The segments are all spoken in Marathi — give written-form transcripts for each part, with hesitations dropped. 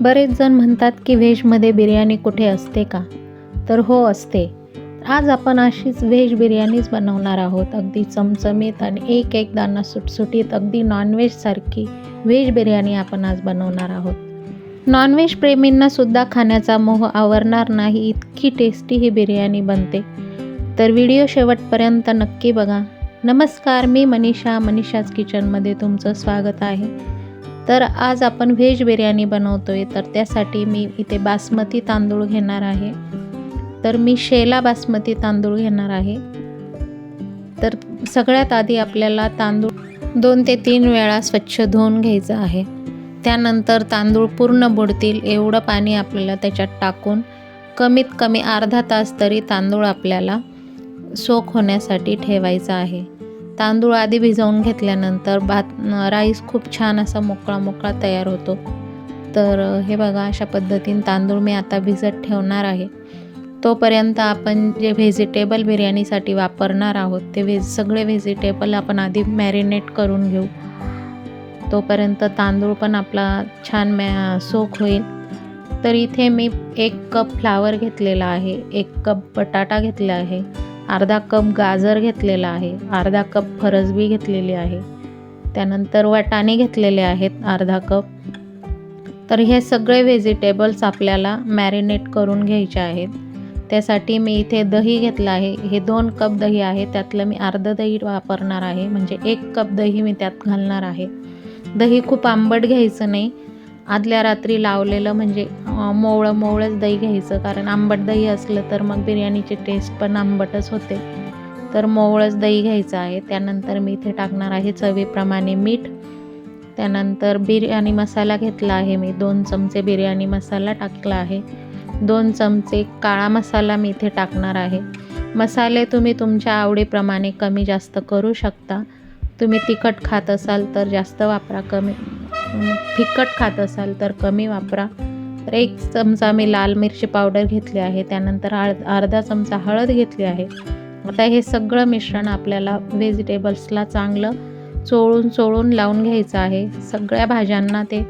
बरेच जण म्हणतात की व्हेजमध्ये बिर्याणी कुठे असते का? तर हो असते. आज आपण अशीच व्हेज बिर्याणीच बनवणार आहोत. अगदी चमचमीत आणि एक दाणा सुटसुटीत अगदी नॉनव्हेजसारखी व्हेज बिर्याणी आपण आज बनवणार आहोत. नॉनव्हेज प्रेमींना सुद्धा खाण्याचा मोह आवरणार नाही इतकी टेस्टी ही बिर्याणी बनते. तर व्हिडिओ शेवटपर्यंत नक्की बघा. नमस्कार, मी मनीषाज किचनमध्ये तुमचं स्वागत आहे. तर आज आपण व्हेज बिर्याणी बनवतोय. तर त्यासाठी मी इथे बासमती तांदूळ घेणार आहे. तर मी शेला बासमती तांदूळ घेणार आहे. तर सगळ्यात आधी आपल्याला तांदूळ 2 ते 3 वेळा स्वच्छ धुवून घ्यायचं आहे. त्यानंतर तांदूळ पूर्ण बुडतील एवढं पाणी आपल्याला त्याच्यात टाकून कमीत कमी अर्धा तास तरी तांदूळ आपल्याला सोक होण्यासाठी ठेवायचा आहे. तांदूळ आधी भिजवून घेतल्यानंतर राईस खूप छान असा मोकळा तयार होतो. तर हे बघा, अशा पद्धतीने तांदूळ मी आता भिजत ठेवणार आहे. तोपर्यंत आपण जे व्हेजिटेबल बिर्याणीसाठी वापरणार आहोत ते सगळे व्हेजिटेबल आपण आधी मॅरिनेट करून घेऊ. तोपर्यंत तांदूळ पण आपला छान सोक होईल. तर इथे मी 1 कप फ्लावर घेतलेला आहे, 1 कप बटाटा घेतला आहे, अर्धा कप गाजर घेतलेला आहे, अर्धा कप फरसबी घेतलेली आहे, त्यानंतर वाटाणे घेतलेले आहेत अर्धा कप. तर हे सगळे व्हेजिटेबल्स आपल्याला मॅरिनेट करून घ्यायचे आहेत. त्यासाठी मी इथे दही घेतलं आहे. हे 2 कप दही आहे, त्यातलं मी अर्ध दही वापरणार आहे, म्हणजे 1 कप दही मी त्यात घालणार आहे. दही खूप आंबट घ्यायचं नाही. आदल्या रात्री लावलेलं म्हणजे मोवळंच दही घ्यायचं, कारण आंबट दही असलं तर मग बिर्याणीची टेस्ट पण आंबटच होते. तर मोवळंच दही घ्यायचं आहे. त्यानंतर मी इथे टाकणार आहे चवीप्रमाणे मीठ. त्यानंतर बिर्याणी मसाला घेतला आहे मी, 2 चमचे बिर्याणी मसाला टाकला आहे, 2 चमचे काळा मसाला मी इथे टाकणार आहे. मसाले तुम्ही तुमच्या आवडीप्रमाणे कमी जास्त करू शकता. तुम्ही तिखट खात असाल तर जास्त वापरा, फिकट खात असाल तर कमी वापरा. तर 1 चमचा मी लाल मिरची पावडर घेतली आहे. त्यानंतर अर्धा चमचा हळद घेतली आहे. आता हे सगळं मिश्रण आपल्याला व्हेजिटेबल्सला चांगलं चोळून लावून घ्यायचं आहे. सगळ्या भाज्यांना ते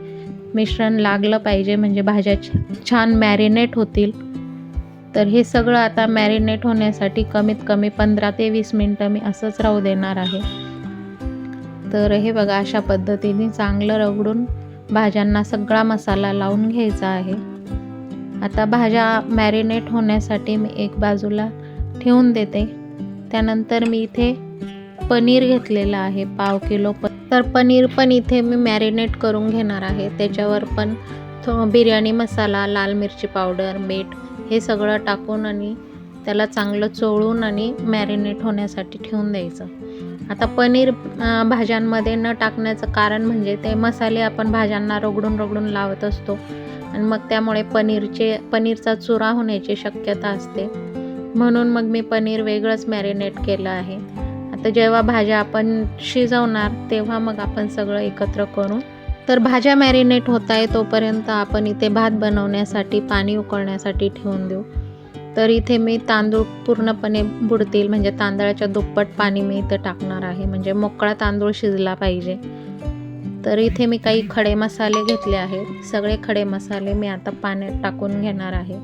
मिश्रण लागलं पाहिजे, म्हणजे भाज्या छान मॅरिनेट होतील. तर हे सगळं आता मॅरिनेट होण्यासाठी कमीत कमी 15 ते 20 मिनटं मी असंच राहू देणार आहे. तर हे बघा, अशा पद्धतीने चांगलं रगडून भाज्यांना सगळा मसाला लावून घ्यायचा आहे. आता भाज्या मॅरिनेट होण्यासाठी मी एक बाजूला ठेवून देते. त्यानंतर मी इथे पनीर घेतलेलं आहे, 1/2 किलो. तर पनीर पण इथे मी मॅरिनेट करून घेणार आहे. त्याच्यावर पण बिर्याणी मसाला, लाल मिरची पावडर, मीठ हे सगळं टाकून आणि त्याला चांगलं चोळून आणि मॅरिनेट होण्यासाठी ठेवून द्यायचं. आता पनीर भाज्यांमध्ये न टाकण्याचं कारण म्हणजे ते मसाले आपण भाज्यांना रगडून लावत असतो आणि मग त्यामुळे पनीरचा चुरा होण्याची शक्यता असते. म्हणून मग मी पनीर वेगळंच मॅरिनेट केलं आहे. आता जेव्हा भाज्या आपण शिजवणार तेव्हा मग आपण सगळं एकत्र करू. तर भाज्या मॅरिनेट होत आहे तोपर्यंत आपण इथे भात बनवण्यासाठी पाणी उकळण्यासाठी ठेवून देऊ. तर इथे मी तांदूळ पूर्णपणे बुडतील, म्हणजे तांदळाच्या दुप्पट पाणी मी इथे टाकणार आहे, म्हणजे मोकळा तांदूळ शिजला पाहिजे. तर इथे मी काही खडे मसाले घेतले आहेत. सगळे खडे मसाले मी आता पाण्यात टाकून घेणार आहे.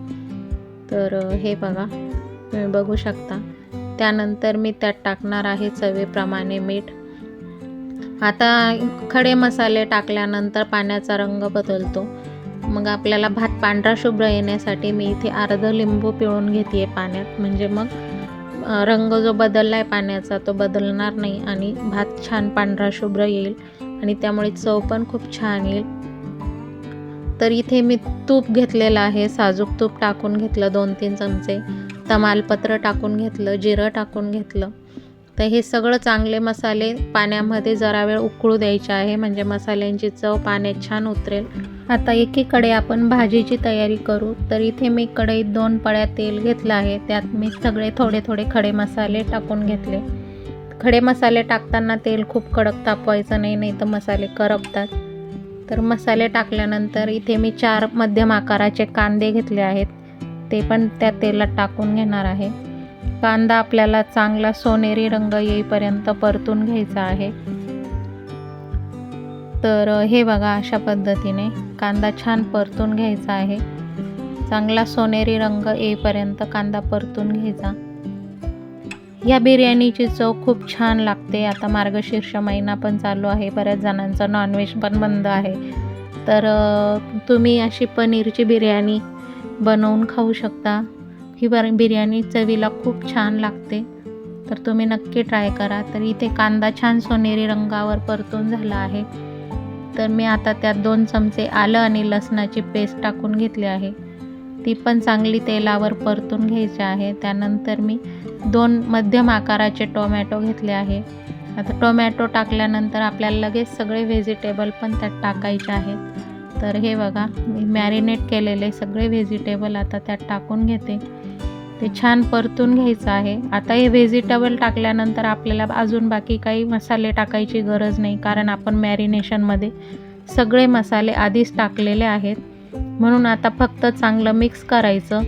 तर हे बघा, तुम्ही बघू शकता. त्यानंतर मी त्यात टाकणार आहे चवीप्रमाणे मीठ. आता खडे मसाले टाकल्यानंतर पाण्याचा रंग बदलतो. मग आपल्याला भात पांढरा शुभ्र येण्यासाठी मी इथे अर्ध लिंबू पिळून घेते पाण्यात, म्हणजे मग रंग जो बदलला आहे पाण्याचा तो बदलणार नाही आणि भात छान पांढरा शुभ्र येईल आणि त्यामुळे चव पण खूप छान येईल. तर इथे मी तूप घेतलेलं आहे, साजूक तूप टाकून घेतलं 2-3 चमचे, तमालपत्र टाकून घेतलं, जिरं टाकून घेतलं. तर हे सगळं चांगले मसाले पाण्यामध्ये जरा वेळ उकळू द्यायचे आहे, म्हणजे मसाल्यांची चव पाण्यात छान उतरेल. आता एकीकडे आपण भाजीची तयारी करू. तर इथे मी कढईत 2 पळ्या तेल घेतलं आहे. त्यात मी सगळे थोडे खडे मसाले टाकून घेतले. खडे मसाले टाकताना तेल खूप कडक तापवायचं नाही, तर मसाले करपतात. तर मसाले टाकल्यानंतर इथे मी 4 मध्यम आकाराचे कांदे घेतले आहेत, ते पण त्या तेलात टाकून घेणार आहे. कांदा आपल्याला चांगला सोनेरी रंग येईपर्यंत परतून घ्यायचा आहे. तर हे बघा, अशा पद्धतीने कांदा छान परतून घ्यायचा आहे. चांगला सोनेरी रंग येईपर्यंत कांदा परतून घ्यायचा. या बिर्याणीची चव खूप छान लागते. आता मार्गशीर्ष महिना पण चालू आहे, बऱ्याच जणांचा नॉनव्हेज पण बंद आहे. तर तुम्ही अशी पनीरची बिर्याणी बनवून खाऊ शकता. ही बिर्याणी चवीला खूप छान लागते, तर तुम्ही नक्की ट्राय करा. तर इथे कांदा छान सोनेरी रंगावर परतून झाला आहे. तर मी आता त्यात 2 चमचे आलं आणि लसणाची पेस्ट टाकून घेतली आहे. ती पण चांगली तेलावर परतून घ्यायची आहे. त्यानंतर मी 2 मध्यम आकाराचे टोमॅटो घेतले आहे. आता टोमॅटो टाकल्यानंतर आपल्याला लगेच सगळे व्हेजिटेबल पण त्यात टाकायचे आहेत. तर हे बघा, मी मॅरिनेट केलेले सगळे व्हेजिटेबल आता त्यात टाकून घेते. ते छान परतून घ्यायचं आहे. आता हे व्हेजिटेबल टाकल्यानंतर आपल्याला अजून बाकी काही मसाले टाकायची गरज नाही, कारण आपण मॅरिनेशनमध्ये सगळे मसाले आधीच टाकलेले आहेत. म्हणून आता फक्त चांगलं मिक्स करायचं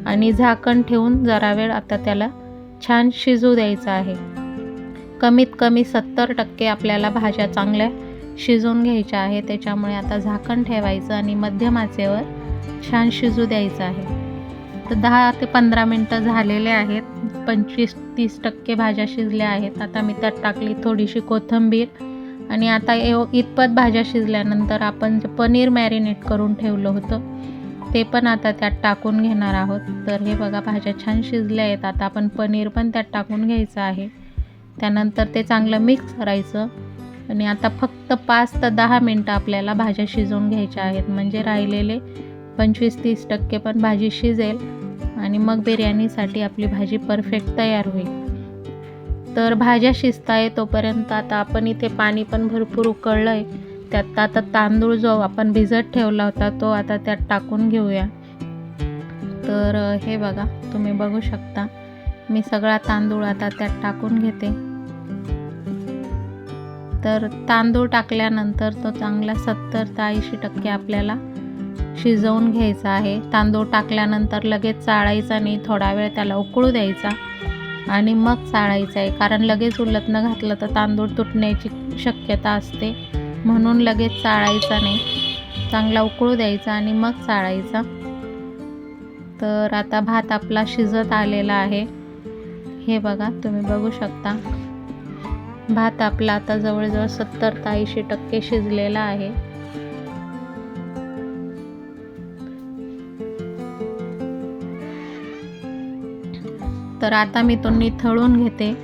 आणि झाकण ठेवून जरा वेळ आता त्याला छान शिजू द्यायचं आहे. कमीत कमी 70% आपल्याला भाज्या चांगल्या शिजवून घ्यायच्या आहे. त्याच्यामुळे आता झाकण ठेवायचं आणि मध्यम आचेवर छान शिजू द्यायचं आहे. तर 10 ते 15 मिनटं झालेले आहेत. 25-30% भाज्या शिजल्या आहेत. आता मी त्यात टाकली थोडीशी कोथिंबीर आणि आता इतपत भाज्या शिजल्यानंतर आपण जे पनीर मॅरिनेट करून ठेवलं होतं ते पण आता त्यात टाकून घेणार आहोत. तर हे बघा, भाज्या छान शिजल्या आहेत. आता आपण पनीर पण त्यात टाकून घ्यायचं आहे. त्यानंतर ते चांगलं मिक्स करायचं आणि आता फक्त 5 ते 10 मिनटं आपल्याला भाज्या शिजवून घ्यायच्या आहेत. म्हणजे राहिलेले 25-30% पण भाजी शिजेल आणि मग बिर्याणीसाठी आपली भाजी परफेक्ट तयार होईल. तर भाज्या शिजताय तोपर्यंत आता आपण इथे पाणी पण भरपूर उकळलं आहे. त्यात आता तांदूळ जो आपण भिजत ठेवला होता तो आता त्यात टाकून घेऊया. तर हे बघा, तुम्ही बघू शकता मी सगळा तांदूळ आता त्यात टाकून घेते. तर तांदूळ टाकल्यानंतर तो चांगला 70 ते 80% आपल्याला शिजवून घ्यायचा आहे. तांदूळ टाकल्यानंतर लगेच चाळायचा नाही, थोडा वेळ त्याला उकळू द्यायचा आणि मग चाळायचं आहे, कारण लगेच उलटनं घातलं तर तांदूळ तुटण्याची शक्यता असते. म्हणून लगेच चाळायचा नाही, चांगला उकळू द्यायचा आणि मग चाळायचा. तर आता भात आपला शिजत आलेला आहे. हे बघा, तुम्ही बघू शकता भात आपला आता जवळजवळ 70 ते 80% शिजलेला आहे. तर आता मी तो निथळून घेते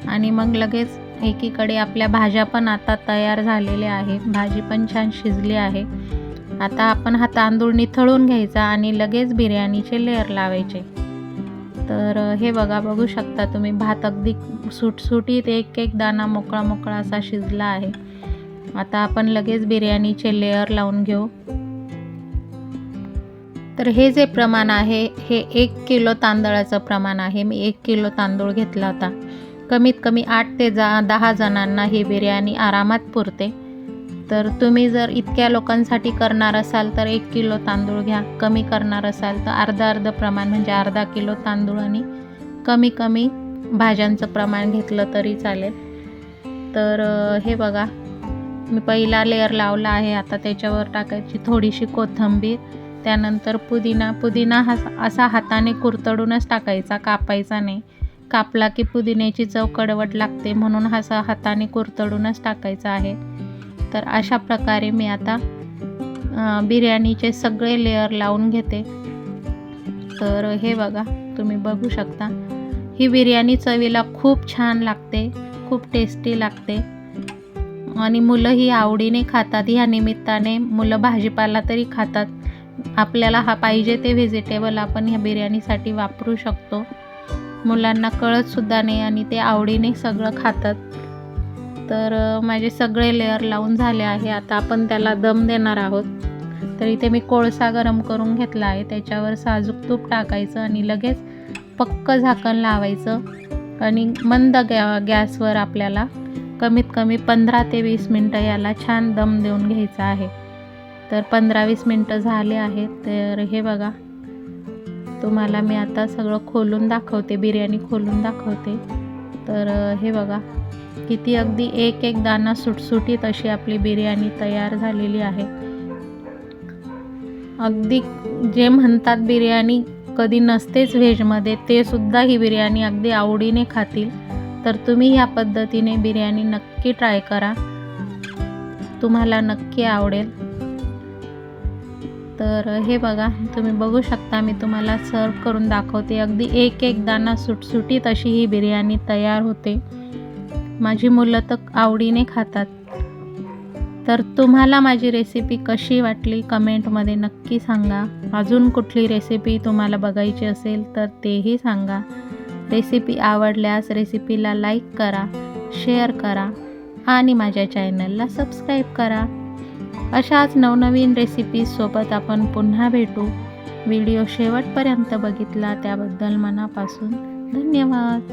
आणि मग लगेच एकीकडे आपल्या भाज्या पण आता तयार झालेल्या आहे. भाजी पण छान शिजली आहे. आता आपण हा तांदूळ निथळून घ्यायचा आणि लगेच बिर्याणीचे लेयर लावायचे. तर हे बघा, बघू शकता तुम्ही भात अगदी सुटसुटीत एक एक दाणा मोकळा मोकळा असा शिजला आहे. आता आपण लगेच बिर्याणीचे लेयर लावून घेऊ. तर हे जे प्रमाण आहे हे 1 किलो तांदळाचं प्रमाण आहे. मी 1 किलो तांदूळ घेतला होता. कमीत कमी 8 ते 10 जणांना ही बिर्याणी आरामात पुरते. तर तुम्ही जर इतक्या लोकांसाठी करणार असाल तर 1 किलो तांदूळ घ्या. कमी करणार असाल तर अर्धा प्रमाण म्हणजे अर्धा किलो तांदूळ आणि कमी कमी भाज्यांचं प्रमाण घेतलं तरी चालेल. तर हे बघा, मी पहिला लेयर लावला आहे. आता त्याच्यावर टाकायची थोडीशी कोथिंबीर, त्यानंतर पुदिना असा हाताने कुरतडूनच टाकायचा, कापायचा नाही. कापला की पुदिन्याची चव कडवट लागते, म्हणून असा हाताने कुरतडूनच टाकायचा आहे. तर अशा प्रकारे मी आता बिर्याणीचे सगळे लेयर लावून घेते. तर हे बघा, तुम्ही बघू शकता ही बिर्याणी चवीला खूप छान लागते, खूप टेस्टी लागते आणि मुलंही आवडीने खातात. ह्या निमित्ताने मुलं भाजीपाला तरी खातात. आपल्याला पाहिजे ते व्हेजिटेबल आपण ह्या बिर्याणीसाठी वापरू शकतो. मुलांना कळतसुद्धा नाही आणि ते आवडीने सगळं खातात. तर माझे सगळे लेयर लावून झाले आहे. आता आपण त्याला दम देणार आहोत. तर इथे मी कोळसा गरम करून घेतला आहे. त्याच्यावर साजूक तूप टाकायचं आणि लगेच पक्क झाकण लावायचं आणि मंद गॅसवर आपल्याला कमीत कमी 15 ते 20 मिनटं याला छान दम देऊन घ्यायचा आहे. तर 15-20 मिनटं झाले आहेत. तर हे बघा, तुम्हाला मी आता सगळं खोलून दाखवते, बिर्याणी खोलून दाखवते. तर हे बघा, किती अगदी एक एक दाणा सुटसुटीत अशी आपली बिर्याणी तयार झालेली आहे. अगदी जे म्हणतात बिर्याणी कधी नसतेच व्हेजमध्ये, ते सुद्धा ही बिर्याणी अगदी आवडीने खातील. तर तुम्ही ह्या पद्धतीने बिर्याणी नक्की ट्राय करा, तुम्हाला नक्की आवडेल. तर हे बघा, तुम्ही बघू शकता, मी तुम्हाला सर्व करून दाखवते. अगदी एक एक दाणा सुटसुटीत अशी ही बिर्याणी तयार होते. माझी मुलं तर आवडीने खातात. तर तुम्हाला माझी रेसिपी कशी वाटली कमेंटमध्ये नक्की सांगा. अजून कुठली रेसिपी तुम्हाला बघायची असेल तर तेही सांगा. रेसिपी आवडल्यास रेसिपीला लाईक करा, शेअर करा आणि माझ्या चॅनलला सबस्क्राईब करा. अशाच नवनवीन रेसिपीजसोबत आपण पुन्हा भेटू. व्हिडिओ शेवटपर्यंत बघितला त्याबद्दल मनापासून धन्यवाद.